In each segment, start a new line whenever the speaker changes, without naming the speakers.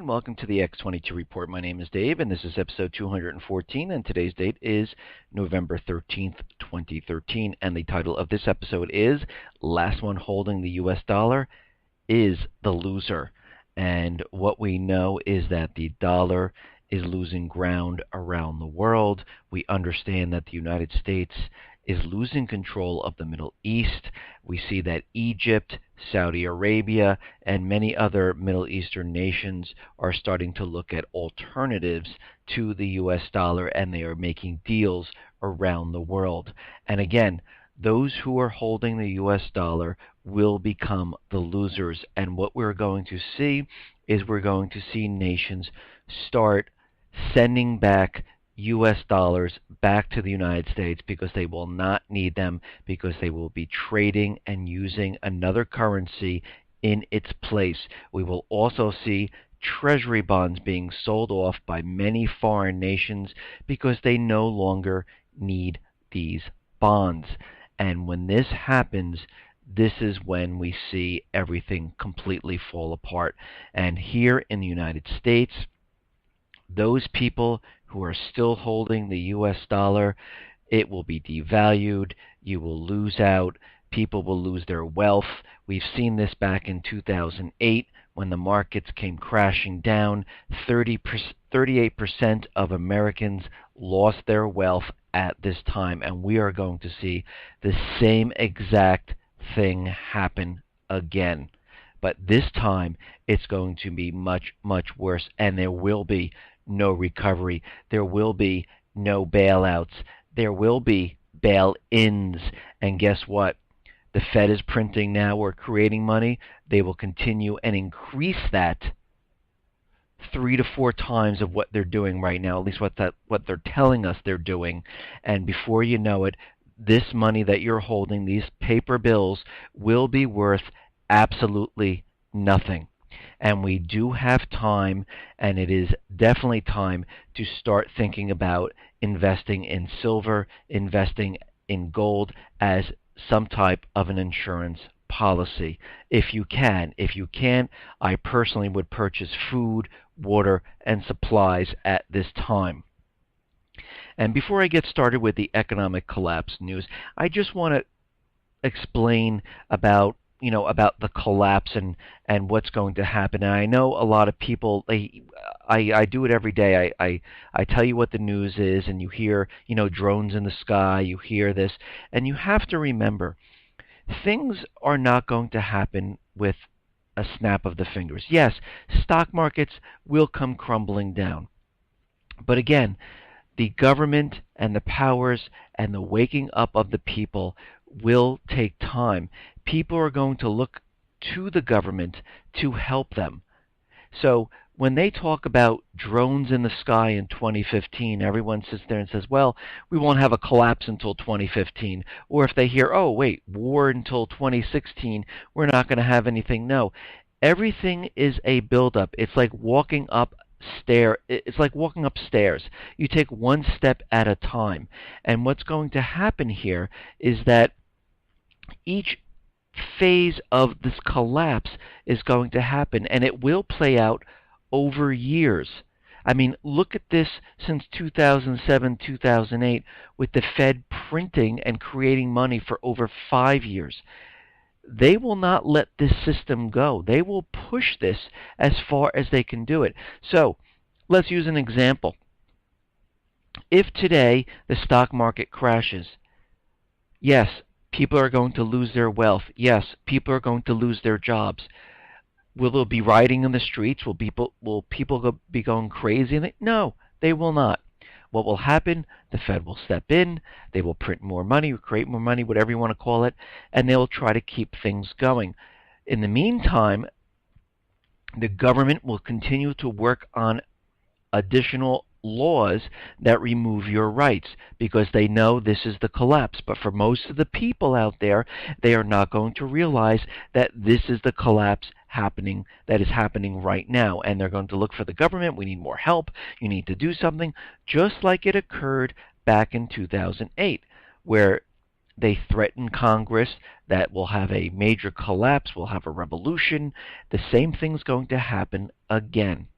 welcome to the X22 Report. My name is Dave, and this is episode 214, and today's date is November 13th, 2013, and the title of this episode is Last One Holding the U.S. Dollar is the Loser. And what we know is that the dollar is losing ground around the world. We understand that the United States is losing control of the Middle East. We see that Egypt, Saudi Arabia, and many other Middle Eastern nations are starting to look at alternatives to the U.S. dollar, and they are making deals around the world. And again, those who are holding the U.S. dollar will become the losers. And what we're going to see is we're going to see nations start sending back U.S. dollars back to the United States because they will not need them, because they will be trading and using another currency in its place. We will also see treasury bonds being sold off by many foreign nations because they no longer need these bonds. And when this happens, this is when we see everything completely fall apart. And here in the United States, those people who are still holding the U.S. dollar, it will be devalued. You will lose out. People will lose their wealth. We've seen this back in 2008 when the markets came crashing down. 38% of Americans lost their wealth at this time, and we are going to see the same exact thing happen again. But this time, it's going to be much, much worse, and there will be no recovery. There will be no bailouts. There will be bail-ins. And guess what? The Fed is printing now or creating money. They will continue and increase that 3 to 4 times of what they're doing right now, at least what they're telling us they're doing. And before you know it, this money that you're holding, these paper bills, will be worth absolutely nothing. And we do have time, and it is definitely time to start thinking about investing in silver, investing in gold as some type of an insurance policy. If you can. If you can't, I personally would purchase food, water, and supplies at this time. And before I get started with the economic collapse news, I just want to explain about the collapse and what's going to happen. And I know a lot of people, I do it every day. I tell you what the news is, and you hear, drones in the sky, you hear this, and you have to remember, things are not going to happen with a snap of the fingers. Yes, stock markets will come crumbling down. But again, the government and the powers and the waking up of the people will take time. People are going to look to the government to help them. So when they talk about drones in the sky in 2015, everyone sits there and says, well, we won't have a collapse until 2015. Or if they hear, oh, wait, war until 2016, we're not going to have anything. No, everything is a buildup. It's like walking up stairs. You take one step at a time. And what's going to happen here is that each phase of this collapse is going to happen, and it will play out over years. I mean, look at this since 2007, 2008, with the Fed printing and creating money for over 5 years. They will not let this system go. They will push this as far as they can do it. So, let's use an example. If today the stock market crashes, yes, people are going to lose their wealth. Yes, people are going to lose their jobs. Will there be rioting in the streets? Will people be going crazy? No, they will not. What will happen? The Fed will step in. They will print more money, create more money, whatever you want to call it, and they will try to keep things going. In the meantime, the government will continue to work on additional laws that remove your rights because they know this is the collapse. But for most of the people out there, they are not going to realize that this is the collapse that is happening right now. And they're going to look for the government. We need more help. You need to do something, just like it occurred back in 2008, where they threatened Congress that we'll have a major collapse, we'll have a revolution. The same thing's going to happen again.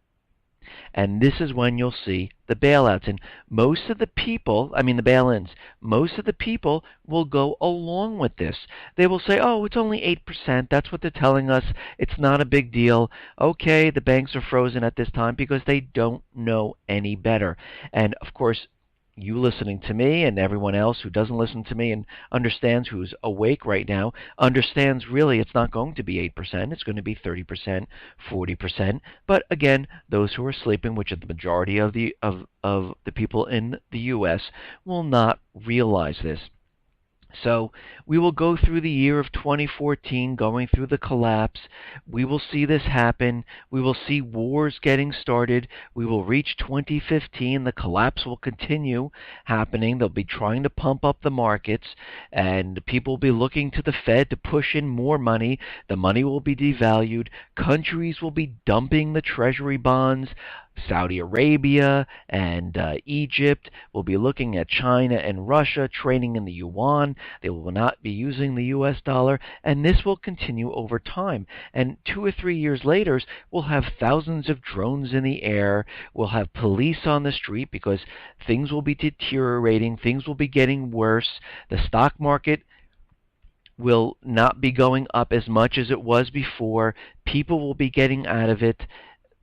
And this is when you'll see the bailouts. And most of the people, I mean the bail-ins, most of the people will go along with this. They will say, oh, it's only 8%. That's what they're telling us. It's not a big deal. Okay, the banks are frozen at this time because they don't know any better. And of course, you listening to me and everyone else who doesn't listen to me and understands, who's awake right now, understands really it's not going to be 8%. It's going to be 30%, 40%. But again, those who are sleeping, which are the majority of the people in the U.S., will not realize this. So we will go through the year of 2014, going through the collapse. We will see this happen. We will see wars getting started. We will reach 2015. The collapse will continue happening. They'll be trying to pump up the markets, and people will be looking to the Fed to push in more money. The money will be devalued. Countries will be dumping the treasury bonds. Saudi Arabia and Egypt will be looking at China and Russia, trading in the yuan. They will not be using the U.S. dollar, and this will continue over time. And 2 or 3 years later, we'll have thousands of drones in the air. We'll have police on the street because things will be deteriorating. Things will be getting worse. The stock market will not be going up as much as it was before. People will be getting out of it.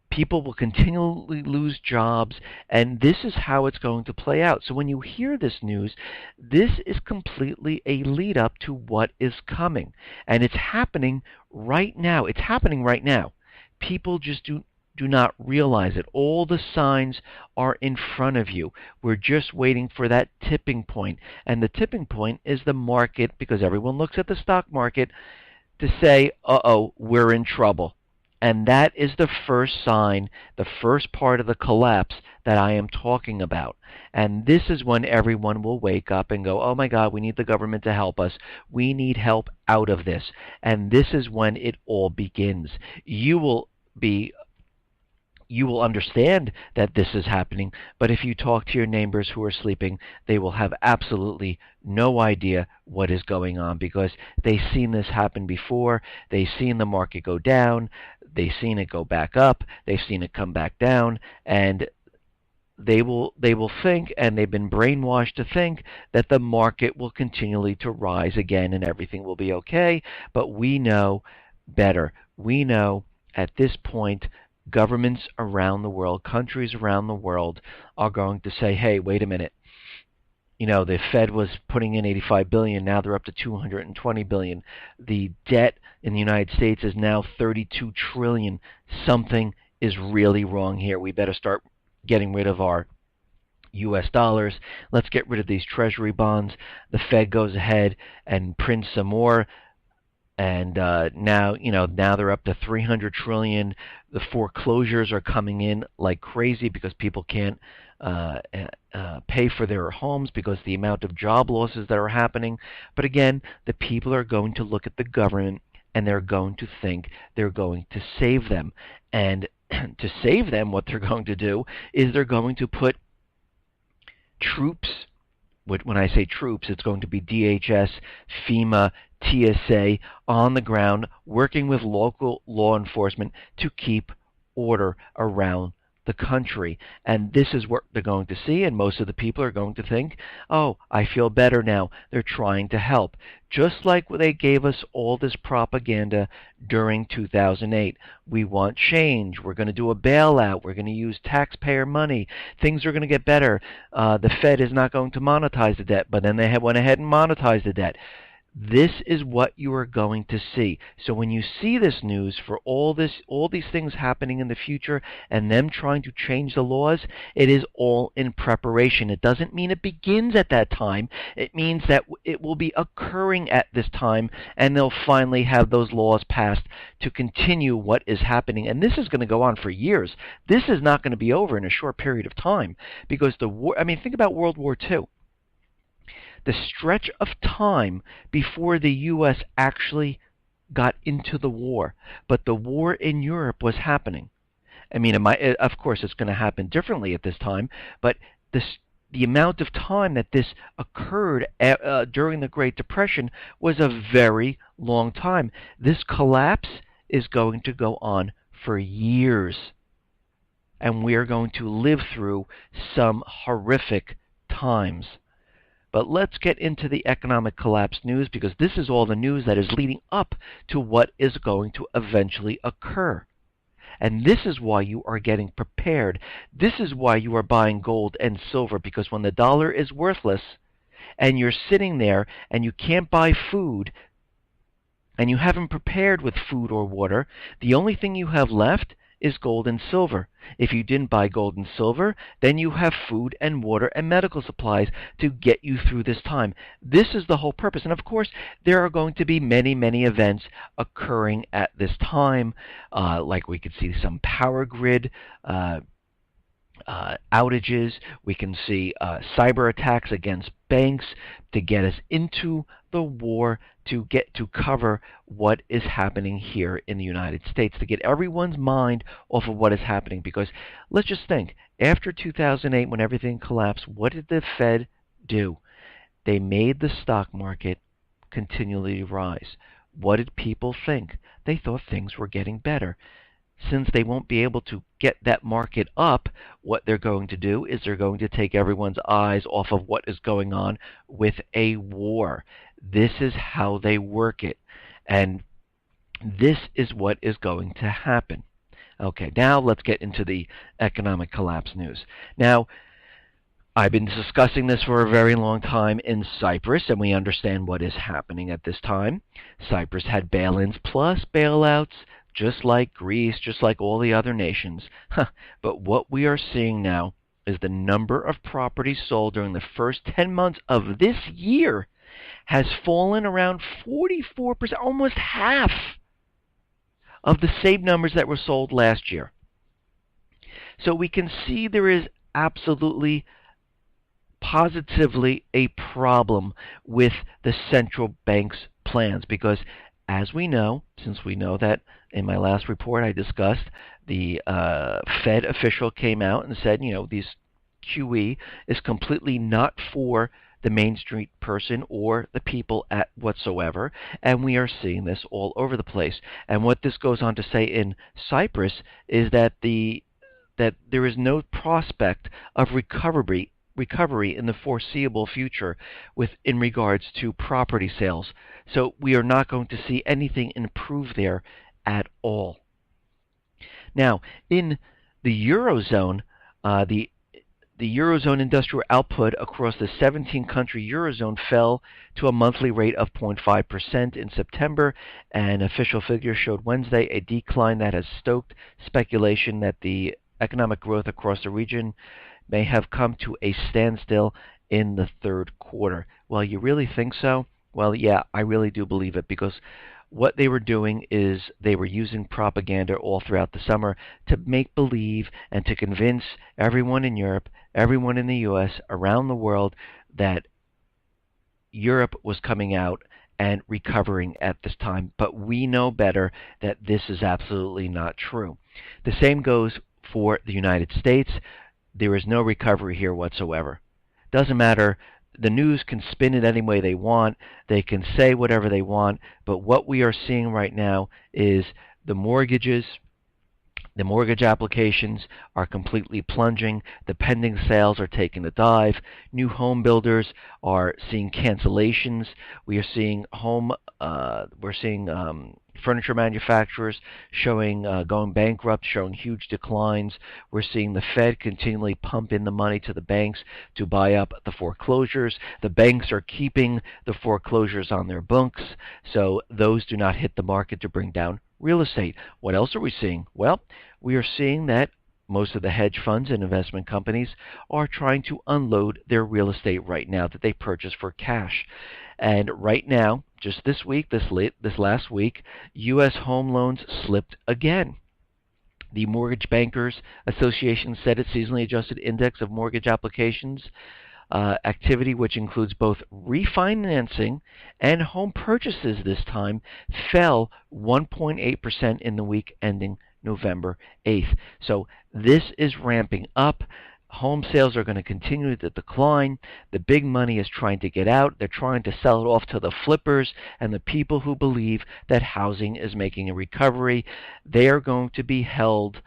People will continually lose jobs, and this is how it's going to play out. So when you hear this news, this is completely a lead up to what is coming. And it's happening right now. It's happening right now. People just do not realize it. All the signs are in front of you. We're just waiting for that tipping point. And the tipping point is the market, because everyone looks at the stock market to say, uh-oh, we're in trouble. And that is the first sign, the first part of the collapse that I am talking about. And this is when everyone will wake up and go, oh my God, we need the government to help us. We need help out of this. And this is when it all begins. You will understand that this is happening, but if you talk to your neighbors who are sleeping, they will have absolutely no idea what is going on, because they've seen this happen before. They've seen the market go down. They've seen it go back up. They've seen it come back down, and they will think, and they've been brainwashed to think, that the market will continually to rise again and everything will be okay. But we know better. We know at this point, governments around the world, countries around the world, are going to say, hey, wait a minute. The Fed was putting in $85 billion. Now they're up to $220 billion. The debt in the United States is now $32 trillion. Something is really wrong here. We better start getting rid of our U.S. dollars. Let's get rid of these treasury bonds. The Fed goes ahead and prints some more. And now they're up to $300 trillion. The foreclosures are coming in like crazy because people can't pay for their homes because the amount of job losses that are happening. But again, the people are going to look at the government and they're going to think they're going to save them. And to save them, what they're going to do is they're going to put troops. When I say troops, it's going to be DHS, FEMA, TSA on the ground working with local law enforcement to keep order around the country. And this is what they're going to see, and most of the people are going to think, oh, I feel better now. They're trying to help. Just like they gave us all this propaganda during 2008. We want change. We're going to do a bailout. We're going to use taxpayer money. Things are going to get better. The Fed is not going to monetize the debt, but then they went ahead and monetized the debt. This is what you are going to see. So when you see this news for all these things happening in the future and them trying to change the laws, it is all in preparation. It doesn't mean it begins at that time. It means that it will be occurring at this time, and they'll finally have those laws passed to continue what is happening. And this is going to go on for years. This is not going to be over in a short period of time, because the war, think about World War II. The stretch of time before the U.S. actually got into the war, but the war in Europe was happening. Of course, it's going to happen differently at this time, but the amount of time that this occurred during the Great Depression was a very long time. This collapse is going to go on for years. and we are going to live through some horrific times. But let's get into the economic collapse news, because this is all the news that is leading up to what is going to eventually occur. And this is why you are getting prepared. This is why you are buying gold and silver, because when the dollar is worthless and you're sitting there and you can't buy food and you haven't prepared with food or water, the only thing you have left is gold and silver. If you didn't buy gold and silver, then you have food and water and medical supplies to get you through this time. This is the whole purpose. And of course, there are going to be many, many events occurring at this time, like we could see some power grid outages. We can see cyber attacks against banks to get us into the war, to cover what is happening here in the United States, to get everyone's mind off of what is happening. Because let's just think, after 2008, when everything collapsed, what did the Fed do? They made the stock market continually rise. What did people think? They thought things were getting better. Since they won't be able to get that market up, what they're going to do is they're going to take everyone's eyes off of what is going on with a war. This is how they work it. And this is what is going to happen. Okay, now let's get into the economic collapse news. Now, I've been discussing this for a very long time in Cyprus, and we understand what is happening at this time. Cyprus had bail-ins plus bailouts, just like Greece, just like all the other nations. But what we are seeing now is the number of properties sold during the first 10 months of this year has fallen around 44%, almost half of the same numbers that were sold last year. So we can see there is absolutely, positively a problem with the central bank's plans, because as we know, since we know that in my last report I discussed, the Fed official came out and said, these QE is completely not for the Main Street person or the people at whatsoever, and we are seeing this all over the place. And what this goes on to say in Cyprus is that there is no prospect of recovery in the foreseeable future in regards to property sales. So we are not going to see anything improve there at all. Now, in the Eurozone, the Eurozone industrial output across the 17-country Eurozone fell to a monthly rate of 0.5% in September, and official figures showed Wednesday a decline that has stoked speculation that the economic growth across the region may have come to a standstill in the third quarter. Well, you really think so? Well, yeah, I really do believe it, because what they were doing is they were using propaganda all throughout the summer to make believe and to convince everyone in Europe, everyone in the U.S., around the world, that Europe was coming out and recovering at this time. But we know better that this is absolutely not true. The same goes for the United States. There is no recovery here whatsoever. Doesn't matter. The news can spin it any way they want. They can say whatever they want. But what we are seeing right now is the mortgage applications are completely plunging. The pending sales are taking a dive. New home builders are seeing cancellations. We are seeing furniture manufacturers showing going bankrupt, showing huge declines. We're seeing the Fed continually pump in the money to the banks to buy up the foreclosures. The banks are keeping the foreclosures on their books, so those do not hit the market to bring down real estate. What else are we seeing? Well, we are seeing that most of the hedge funds and investment companies are trying to unload their real estate right now that they purchase for cash. And right now, just this week, this last week, U.S. home loans slipped again. The Mortgage Bankers Association said its seasonally adjusted index of mortgage applications activity, which includes both refinancing and home purchases this time, fell 1.8% in the week ending November 8th. So this is ramping up. Home sales are going to continue to decline. The big money is trying to get out. They're trying to sell it off to the flippers and the people who believe that housing is making a recovery. They are going to be held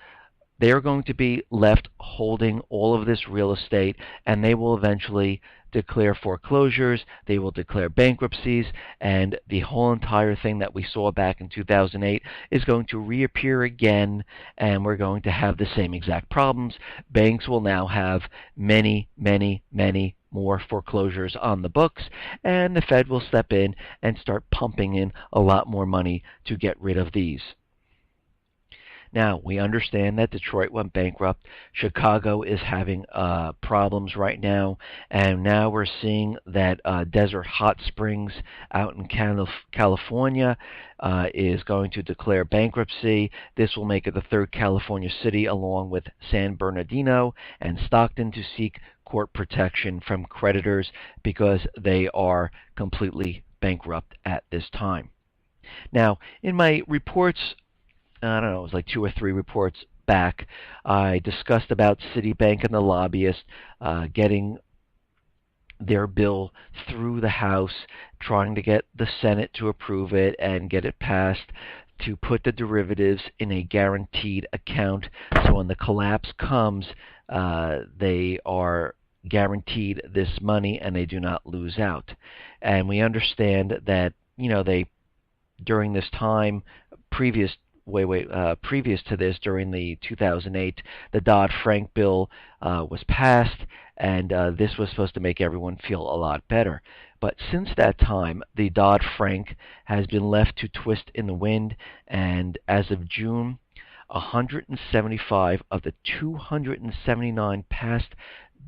they are going to be left holding all of this real estate, and they will eventually declare foreclosures, they will declare bankruptcies, and the whole entire thing that we saw back in 2008 is going to reappear again, and we're going to have the same exact problems. Banks will now have many, many, many more foreclosures on the books, and the Fed will step in and start pumping in a lot more money to get rid of these. Now, we understand that Detroit went bankrupt. Chicago is having problems right now. And now we're seeing that Desert Hot Springs out in California is going to declare bankruptcy. This will make it the third California city, along with San Bernardino and Stockton, to seek court protection from creditors because they are completely bankrupt at this time. Now, in my reports, I don't know, it was like 2 or 3 reports back, I discussed about Citibank and the lobbyists getting their bill through the House, trying to get the Senate to approve it and get it passed to put the derivatives in a guaranteed account. So when the collapse comes, they are guaranteed this money and they do not lose out. And we understand that, they, during this time, previous to this, during the 2008, the Dodd-Frank bill was passed, and this was supposed to make everyone feel a lot better. But since that time, the Dodd-Frank has been left to twist in the wind, and as of June, 175 of the 279 past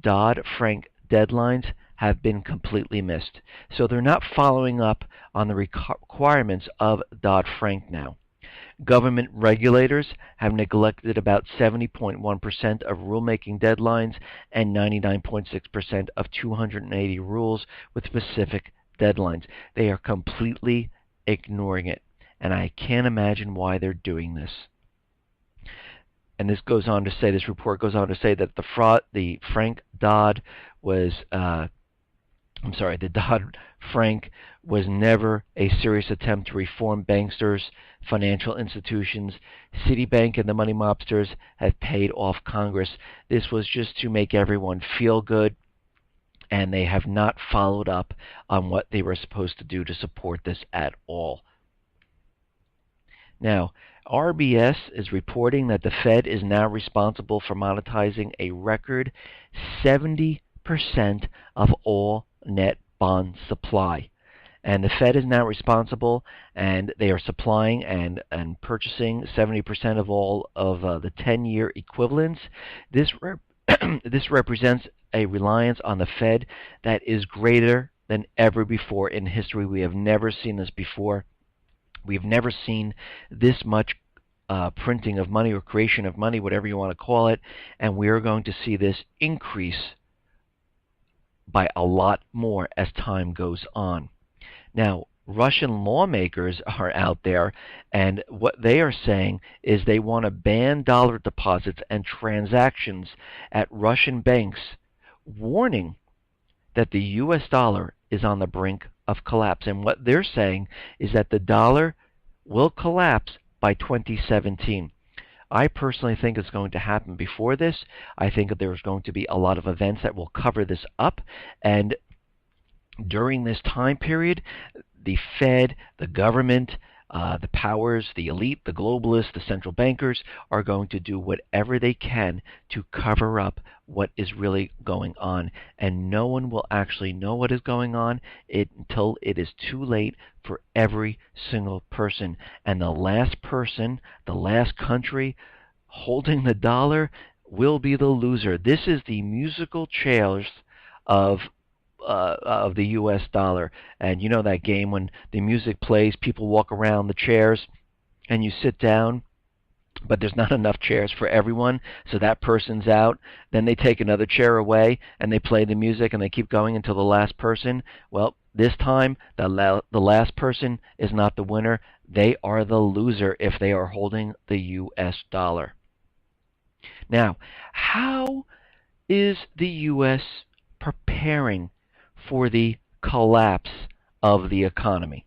Dodd-Frank deadlines have been completely missed. So they're not following up on the requirements of Dodd-Frank now. Government regulators have neglected about 70.1% of rulemaking deadlines and 99.6% of 280 rules with specific deadlines. They are completely ignoring it, and I can't imagine why they're doing this. And this report goes on to say that the Dodd-Frank was never a serious attempt to reform banksters, financial institutions. Citibank and the money mobsters have paid off Congress. This was just to make everyone feel good, and they have not followed up on what they were supposed to do to support this at all. Now, RBS is reporting that the Fed is now responsible for monetizing a record 70% of all net bond supply. And the Fed is now responsible, and they are supplying and purchasing 70% of all of the 10-year equivalents. This represents a reliance on the Fed that is greater than ever before in history. We have never seen this before. We've never seen this much printing of money or creation of money, whatever you want to call it, and we are going to see this increase by a lot more as time goes on. Now, Russian lawmakers are out there, and what they are saying is they want to ban dollar deposits and transactions at Russian banks, warning that the U.S. dollar is on the brink of collapse. And what they're saying is that the dollar will collapse by 2017. I personally think it's going to happen before this. I think that there's going to be a lot of events that will cover this up, and during this time period, the Fed, the government, the powers, the elite, the globalists, the central bankers are going to do whatever they can to cover up what is really going on. And no one will actually know what is going on until it is too late for every single person. And the last person, the last country holding the dollar will be the loser. This is the musical chairs of the U.S. dollar. And you know that game when the music plays, people walk around the chairs and you sit down, but there's not enough chairs for everyone, so that person's out. Then they take another chair away and they play the music and they keep going until the last person. Well, this time the last person is not the winner. They are the loser if they are holding the U.S. dollar. Now, how is the U.S. preparing for the collapse of the economy?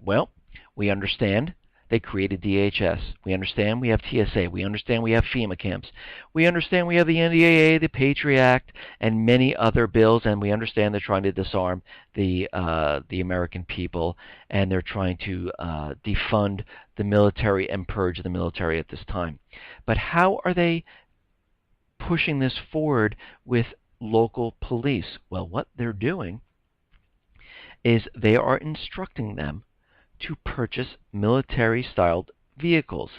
Well, we understand They created DHS. We understand we have TSA. We understand we have FEMA camps. We understand we have the NDAA, the Patriot Act, and many other bills. And we understand they're trying to disarm the American people, and they're trying to defund the military and purge the military at this time. But how are they pushing this forward with local police? Well, what they're doing is they are instructing them to purchase military-styled vehicles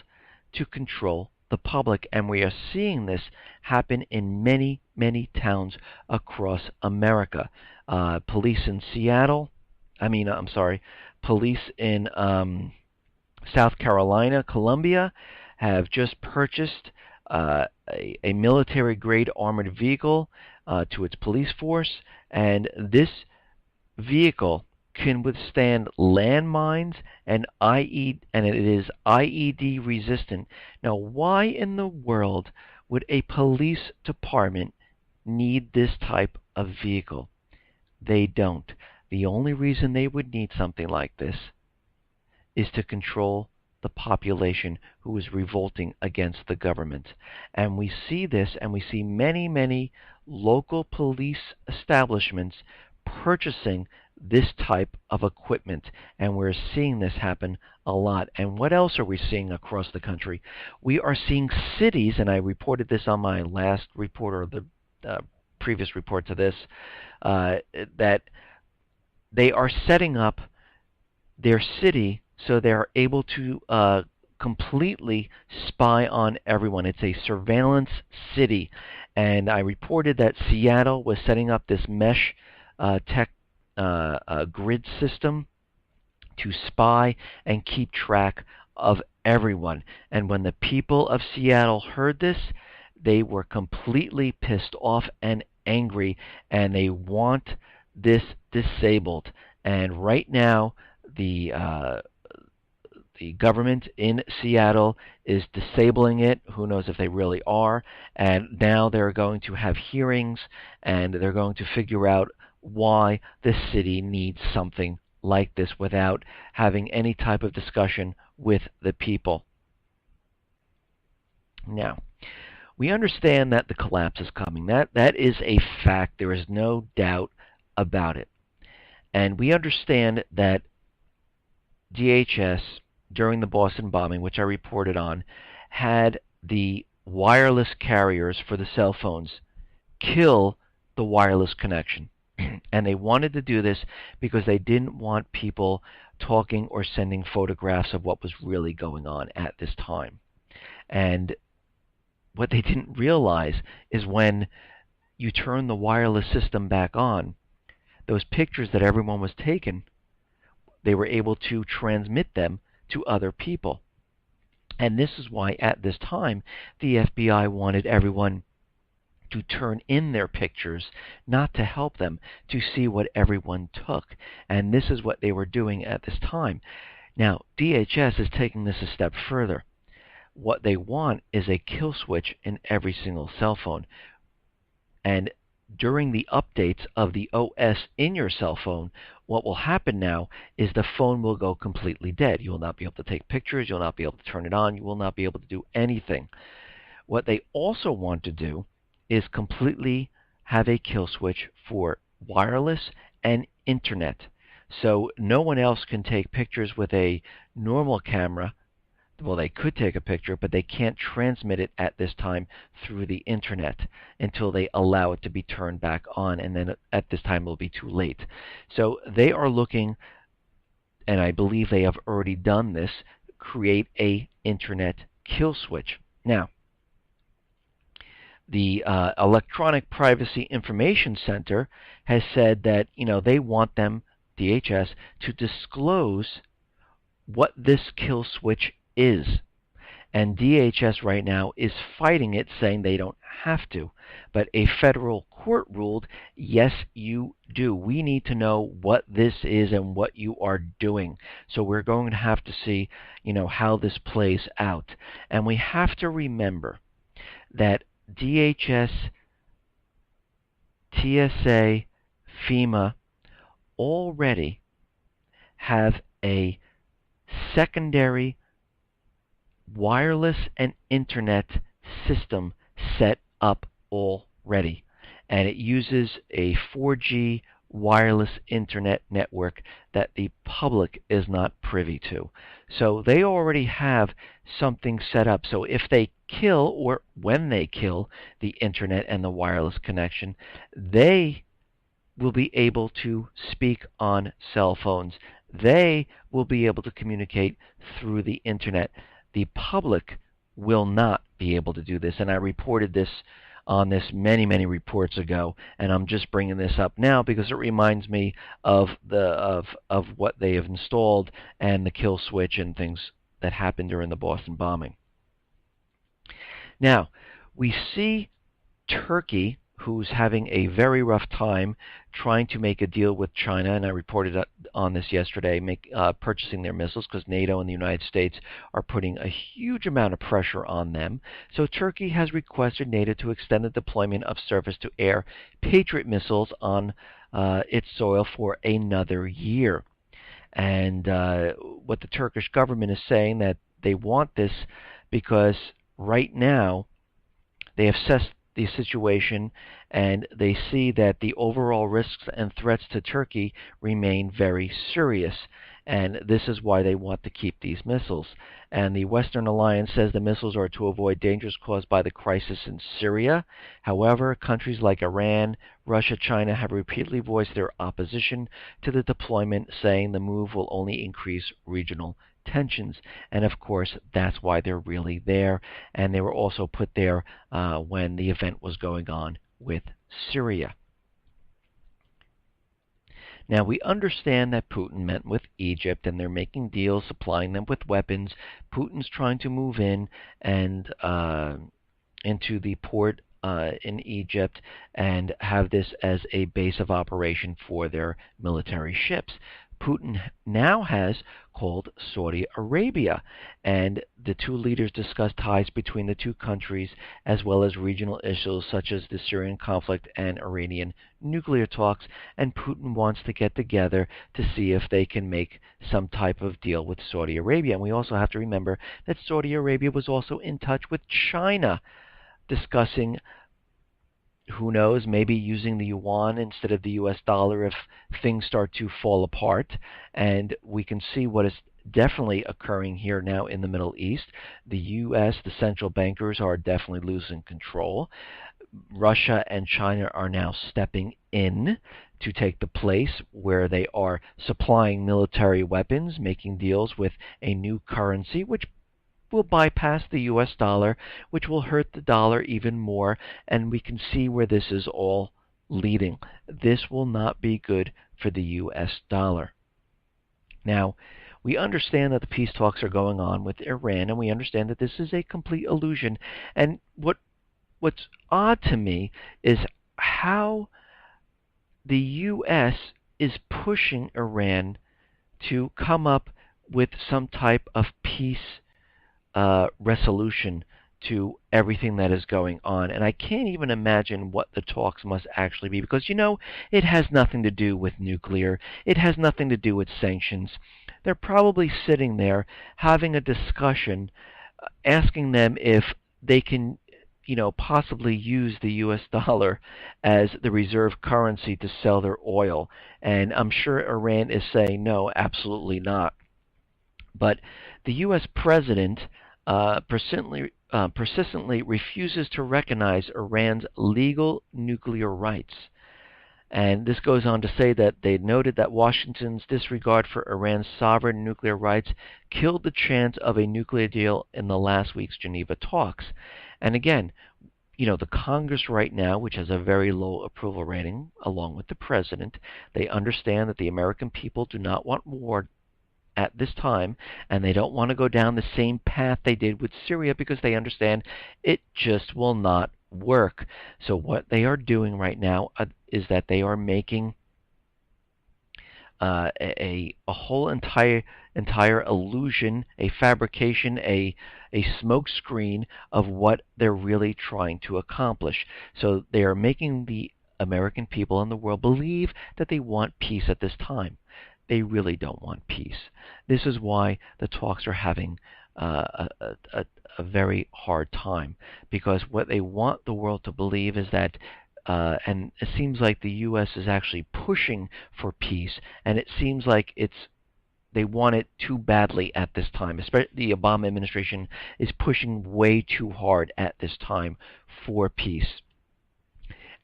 to control the public. And we are seeing this happen in many, many towns across America. Police in police in South Carolina, Columbia, have just purchased a military-grade armored vehicle to its police force, and this vehicle can withstand landmines and it is IED resistant. Now, why in the world would a police department need this type of vehicle? They don't. The only reason they would need something like this is to control the population who is revolting against the government. And we see this, and we see many, many local police establishments purchasing this type of equipment, and we're seeing this happen a lot. And what else are we seeing across the country? We are seeing cities, and I reported this on my last report, or the previous report to this, that they are setting up their city so they're able to completely spy on everyone. It's a surveillance city. And I reported that Seattle was setting up this mesh tech grid system to spy and keep track of everyone. And when the people of Seattle heard this, they were completely pissed off and angry, and they want this disabled. And right now, the government in Seattle is disabling it. Who knows if they really are? And now they're going to have hearings, and they're going to figure out why the city needs something like this without having any type of discussion with the people. Now, we understand that the collapse is coming. That is a fact. There is no doubt about it. And we understand that DHS, during the Boston bombing, which I reported on, had the wireless carriers for the cell phones kill the wireless connection. And they wanted to do this because they didn't want people talking or sending photographs of what was really going on at this time. And what they didn't realize is when you turn the wireless system back on, those pictures that everyone was taking, they were able to transmit them to other people. And this is why at this time the FBI wanted everyone to turn in their pictures, not to help them, to see what everyone took. And this is what they were doing at this time. Now, DHS is taking this a step further. What they want is a kill switch in every single cell phone. And during the updates of the OS in your cell phone, what will happen now is the phone will go completely dead. You will not be able to take pictures. You'll not be able to turn it on. You will not be able to do anything. What they also want to do is completely have a kill switch for wireless and internet. So no one else can take pictures with a normal camera. Well, they could take a picture, but they can't transmit it at this time through the internet until they allow it to be turned back on, and then at this time it will be too late. So they are looking, and I believe they have already done this, create a internet kill switch. Now, the Electronic Privacy Information Center has said that they want them, DHS, to disclose what this kill switch is. And DHS right now is fighting it, saying they don't have to. But a federal court ruled, yes, you do. We need to know what this is and what you are doing. So we're going to have to see, how this plays out. And we have to remember that DHS, TSA, FEMA already have a secondary wireless and internet system set up already, and it uses a 4G wireless internet network that the public is not privy to. So they already have something set up. So if they kill, or when they kill, the internet and the wireless connection, they will be able to speak on cell phones. They will be able to communicate through the internet. The public will not be able to do this, and I reported this on this many reports ago, and I'm just bringing this up now because it reminds me of what they have installed and the kill switch and things that happened during the Boston bombing. Now, we see Turkey, who's having a very rough time trying to make a deal with China, and I reported on this yesterday, purchasing their missiles because NATO and the United States are putting a huge amount of pressure on them. So Turkey has requested NATO to extend the deployment of surface-to-air Patriot missiles on its soil for another year. And what the Turkish government is saying, that they want this because right now they have assessed the situation and they see that the overall risks and threats to Turkey remain very serious, and this is why they want to keep these missiles. And the Western Alliance says the missiles are to avoid dangers caused by the crisis in Syria. However, countries like Iran, Russia, China have repeatedly voiced their opposition to the deployment, saying the move will only increase regional tensions. And of course, that's why they're really there. And they were also put there when the event was going on with Syria. Now, we understand that Putin met with Egypt, and they're making deals, supplying them with weapons. Putin's trying to move in and into the port in Egypt and have this as a base of operation for their military ships. Putin now has called Saudi Arabia, and the two leaders discussed ties between the two countries as well as regional issues such as the Syrian conflict and Iranian nuclear talks, and Putin wants to get together to see if they can make some type of deal with Saudi Arabia. And we also have to remember that Saudi Arabia was also in touch with China, discussing, who knows, maybe using the yuan instead of the US dollar if things start to fall apart. And we can see what is definitely occurring here now in the Middle East. The US, the central bankers, are definitely losing control. Russia and China are now stepping in to take the place where they are supplying military weapons, making deals with a new currency, which will bypass the US dollar, which will hurt the dollar even more, and we can see where this is all leading. This will not be good for the US dollar. Now, we understand that the peace talks are going on with Iran, and we understand that this is a complete illusion. And what's odd to me is how the US is pushing Iran to come up with some type of peace resolution to everything that is going on. And I can't even imagine what the talks must actually be, because, it has nothing to do with nuclear. It has nothing to do with sanctions. They're probably sitting there having a discussion, asking them if they can, possibly use the US dollar as the reserve currency to sell their oil. And I'm sure Iran is saying, no, absolutely not. But the U.S. president persistently refuses to recognize Iran's legal nuclear rights. And this goes on to say that they noted that Washington's disregard for Iran's sovereign nuclear rights killed the chance of a nuclear deal in the last week's Geneva talks. And again, the Congress right now, which has a very low approval rating, along with the president, they understand that the American people do not want war at this time, and they don't want to go down the same path they did with Syria because they understand it just will not work. So what they are doing right now is that they are making a whole entire illusion, a fabrication, a smoke screen of what they're really trying to accomplish. So they are making the American people and the world believe that they want peace at this time. They really don't want peace. This is why the talks are having a very hard time, because what they want the world to believe is that, and it seems like the U.S. is actually pushing for peace, and it seems like they want it too badly at this time. Especially the Obama administration is pushing way too hard at this time for peace.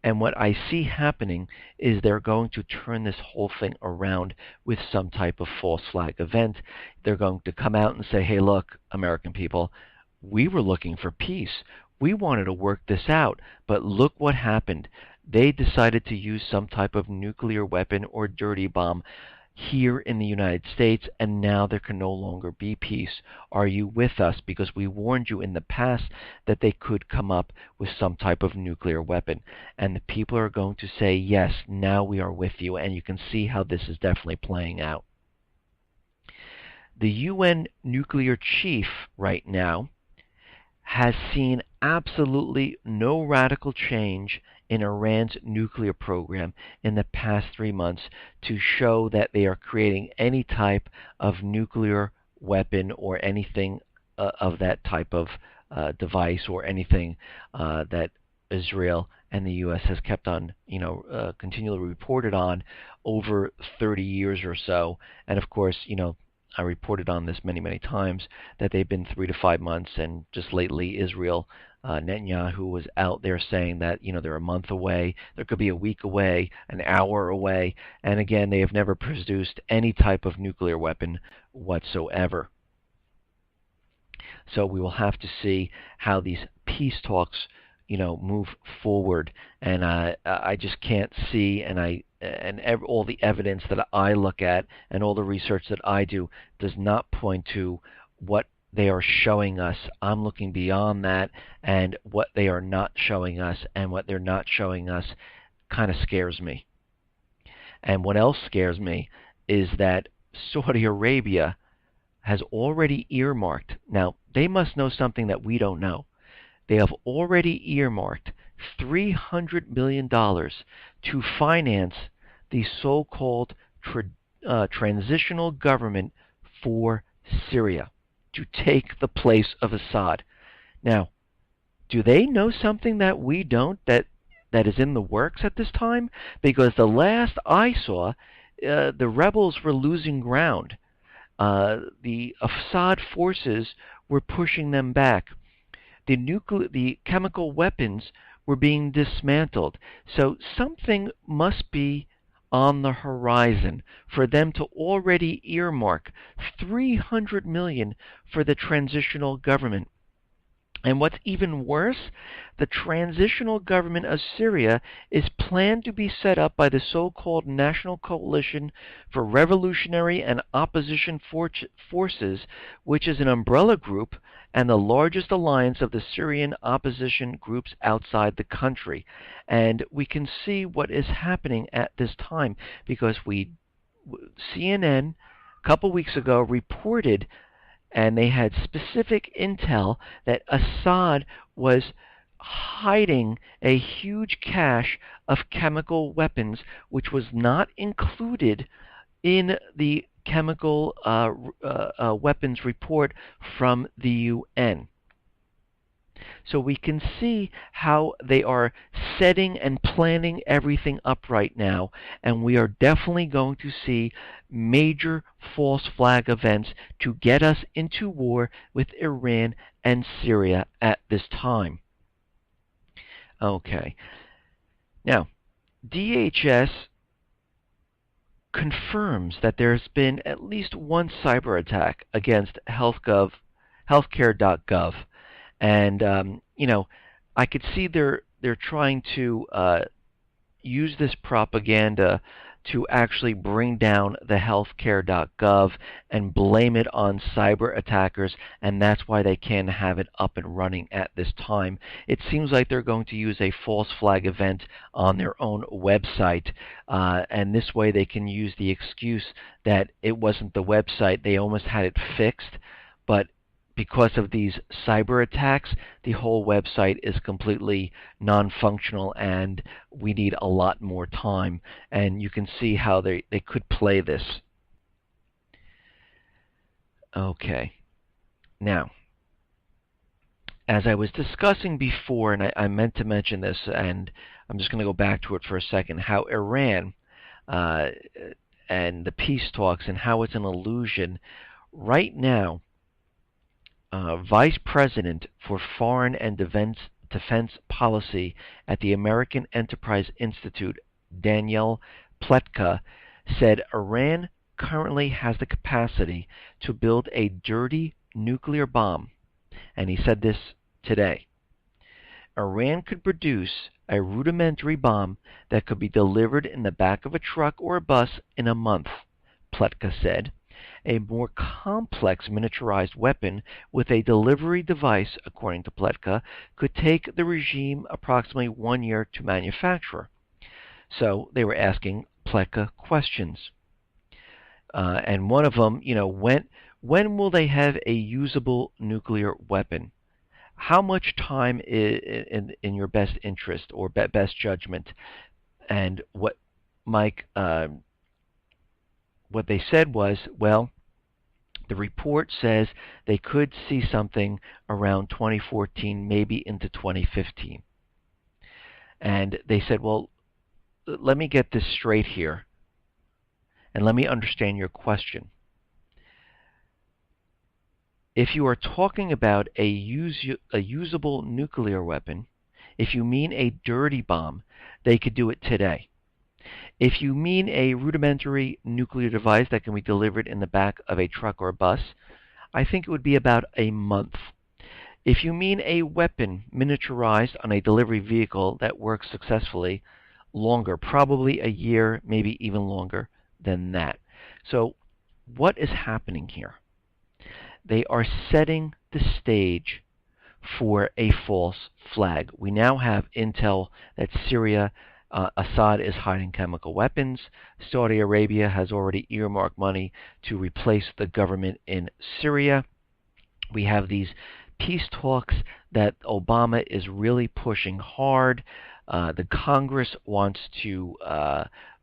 And what I see happening is they're going to turn this whole thing around with some type of false flag event. They're going to come out and say, hey, look, American people, we were looking for peace. We wanted to work this out, but look what happened. They decided to use some type of nuclear weapon or dirty bomb here in the United States, and now there can no longer be peace. Are you with us? Because we warned you in the past that they could come up with some type of nuclear weapon. And the people are going to say, yes, now we are with you, and you can see how this is definitely playing out. The UN nuclear chief right now has seen absolutely no radical change in Iran's nuclear program in the past 3 months to show that they are creating any type of nuclear weapon or anything of that type of device, or anything that Israel and the U.S. has kept on, continually reported on over 30 years or so. And of course, I reported on this many, many times, that they've been 3 to 5 months, and just lately Israel, Netanyahu was out there saying that, they're a month away, there could be a week away, an hour away, and again, they have never produced any type of nuclear weapon whatsoever. So we will have to see how these peace talks, move forward, and I just can't see, all the evidence that I look at and all the research that I do does not point to what they are showing us. I'm looking beyond that, and what they are not showing us, and what they're not showing us kind of scares me. And what else scares me is that Saudi Arabia has already earmarked, now they must know something that we don't know. They have already earmarked $300 million to finance the so-called transitional government for Syria, to take the place of Assad. Now, do they know something that we don't, that is in the works at this time? Because the last I saw, the rebels were losing ground. The Assad forces were pushing them back. The chemical weapons were being dismantled. So something must be on the horizon for them to already earmark $300 million for the transitional government. And what's even worse, the transitional government of Syria is planned to be set up by the so-called National Coalition for Revolutionary and Opposition Forces, which is an umbrella group and the largest alliance of the Syrian opposition groups outside the country. And we can see what is happening at this time, because CNN a couple weeks ago reported, and they had specific intel, that Assad was hiding a huge cache of chemical weapons, which was not included in the chemical weapons report from the UN. So we can see how they are setting and planning everything up right now, and we are definitely going to see major false flag events to get us into war with Iran and Syria at this time. Okay. Now, DHS confirms that there's been at least one cyber attack against healthcare.gov. And I could see they're trying to use this propaganda to actually bring down the healthcare.gov and blame it on cyber attackers, and that's why they can't have it up and running at this time. It seems like they're going to use a false flag event on their own website, and this way they can use the excuse that it wasn't the website, they almost had it fixed, but because of these cyber attacks, the whole website is completely non-functional, and we need a lot more time. And you can see how they could play this. Okay. Now, as I was discussing before, and I meant to mention this, and I'm just going to go back to it for a second, how Iran uh, and the peace talks and how it's an illusion. Right now, Vice President for Foreign and Defense Policy at the American Enterprise Institute, Daniel Pletka, said Iran currently has the capacity to build a dirty nuclear bomb, and he said this today. Iran could produce a rudimentary bomb that could be delivered in the back of a truck or a bus in a month, Pletka said. A more complex miniaturized weapon with a delivery device, according to Pletka, could take the regime approximately 1 year to manufacture. So they were asking Pletka questions. And one of them, when will they have a usable nuclear weapon? How much time in your best interest or best judgment? And what Mike, what they said was, well, the report says they could see something around 2014, maybe into 2015. And they said, well, let me get this straight here, and let me understand your question. If you are talking about a usable nuclear weapon, if you mean a dirty bomb, they could do it today. If you mean a rudimentary nuclear device that can be delivered in the back of a truck or a bus, I think it would be about a month. If you mean a weapon miniaturized on a delivery vehicle that works successfully, longer, probably a year, maybe even longer than that. So what is happening here? They are setting the stage for a false flag. We now have intel that Syria, Assad is hiding chemical weapons. Saudi Arabia has already earmarked money to replace the government in Syria. We have these peace talks that Obama is really pushing hard. The Congress wants to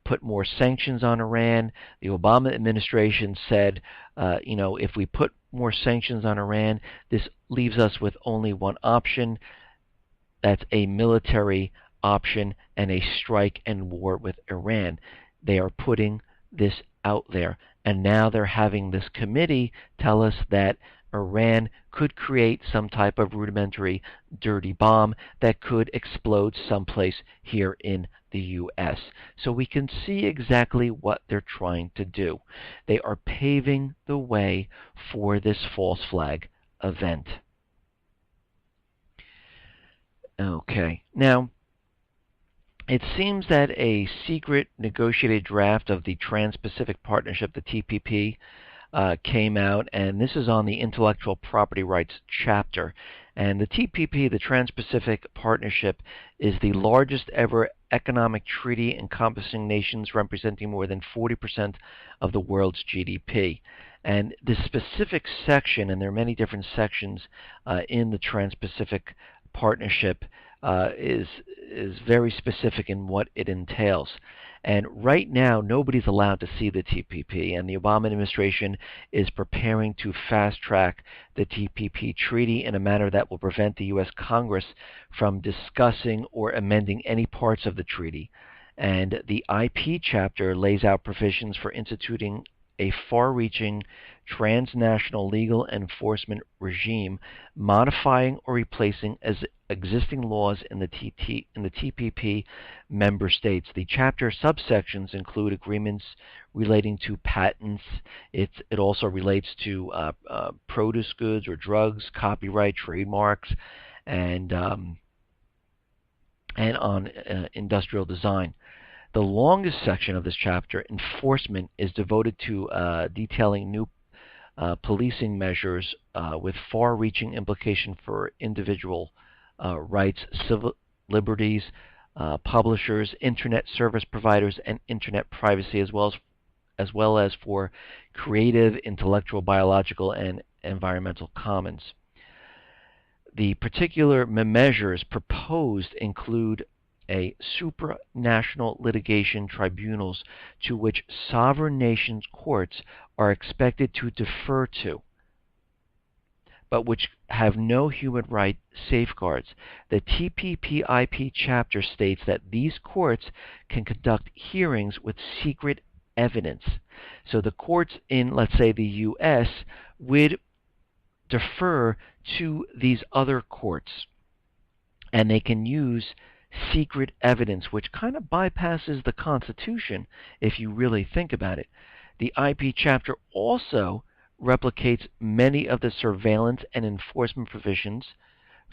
put more sanctions on Iran. The Obama administration said, if we put more sanctions on Iran, this leaves us with only one option. That's a military option and a strike and war with Iran. They are putting this out there. And now they're having this committee tell us that Iran could create some type of rudimentary dirty bomb that could explode someplace here in the U.S. So we can see exactly what they're trying to do. They are paving the way for this false flag event. Okay, now it seems that a secret negotiated draft of the Trans-Pacific Partnership, the TPP, came out, and this is on the intellectual property rights chapter. And the TPP, the Trans-Pacific Partnership, is the largest ever economic treaty encompassing nations representing more than 40% of the world's GDP. And this specific section, and there are many different sections in the Trans-Pacific Partnership, is very specific in what it entails. And right now, nobody's allowed to see the TPP, and the Obama administration is preparing to fast-track the TPP treaty in a manner that will prevent the U.S. Congress from discussing or amending any parts of the treaty. And the IP chapter lays out provisions for instituting a far-reaching transnational legal enforcement regime, modifying or replacing existing laws in the TPP member states. The chapter subsections include agreements relating to patents. It also relates to produce goods or drugs, copyright, trademarks, and on industrial design. The longest section of this chapter, enforcement, is devoted to detailing new policing measures with far-reaching implication for individual rights, civil liberties, publishers, internet service providers, and internet privacy, as well as for creative, intellectual, biological, and environmental commons. The particular measures proposed include a supranational litigation tribunals to which sovereign nations' courts are expected to defer to. but which have no human right safeguards. The TPP-IP chapter states that these courts can conduct hearings with secret evidence. So the courts in, let's say, the U.S. would defer to these other courts, and they can use secret evidence, which kind of bypasses the Constitution if you really think about it. The IP chapter also replicates many of the surveillance and enforcement provisions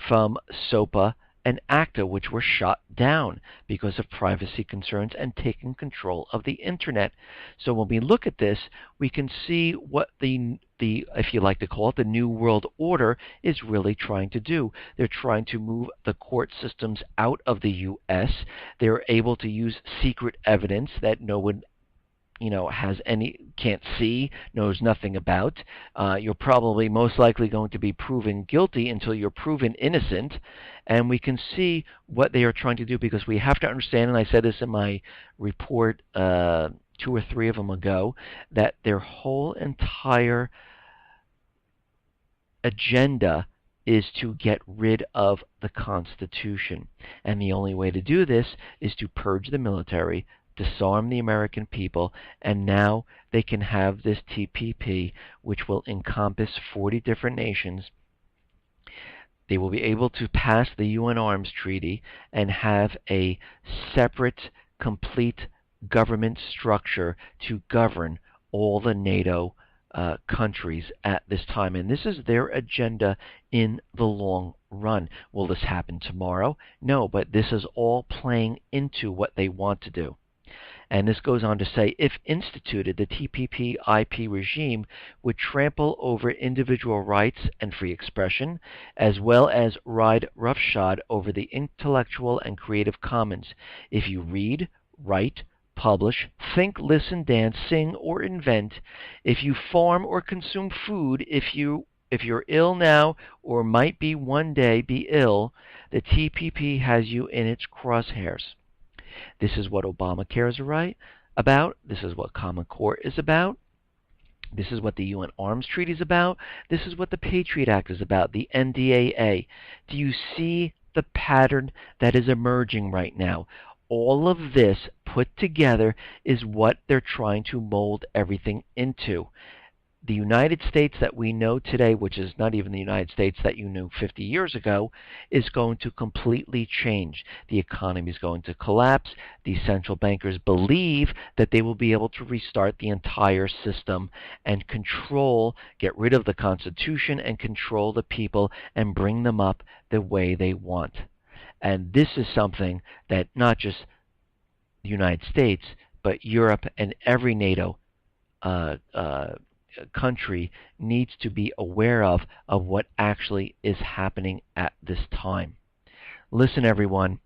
from SOPA and ACTA, which were shot down because of privacy concerns and taking control of the Internet. So when we look at this, we can see what the if you like to call it, the New World Order is really trying to do. They're trying to move the court systems out of the U.S. They're able to use secret evidence that no one can't see, knows nothing about. You're probably most likely going to be proven guilty until you're proven innocent. And we can see what they are trying to do, because we have to understand, and I said this in my report 2 or 3 of them ago, that their whole entire agenda is to get rid of the Constitution. And the only way to do this is to purge the military, disarm the American people, and now they can have this TPP, which will encompass 40 different nations. They will be able to pass the UN Arms Treaty and have a separate, complete government structure to govern all the NATO countries at this time. And this is their agenda in the long run. Will this happen tomorrow? No, but this is all playing into what they want to do. And this goes on to say, if instituted, the TPP-IP regime would trample over individual rights and free expression, as well as ride roughshod over the intellectual and creative commons. If you read, write, publish, think, listen, dance, sing, or invent, if you farm or consume food, if you're ill now or might be one day be ill, the TPP has you in its crosshairs. This is what Obamacare is about. This is what Common Core is about. This is what the UN Arms Treaty is about. This is what the Patriot Act is about, the NDAA. Do you see the pattern that is emerging right now? All of this put together is what they're trying to mold everything into. The United States that we know today, which is not even the United States that you knew 50 years ago, is going to completely change. The economy is going to collapse. The central bankers believe that they will be able to restart the entire system and get rid of the Constitution and control the people and bring them up the way they want. And this is something that not just the United States, but Europe and every NATO country needs to be aware of what actually is happening at this time. Listen, everyone,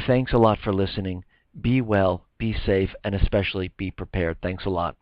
thanks a lot for listening. Be well, be safe, and especially be prepared. Thanks a lot.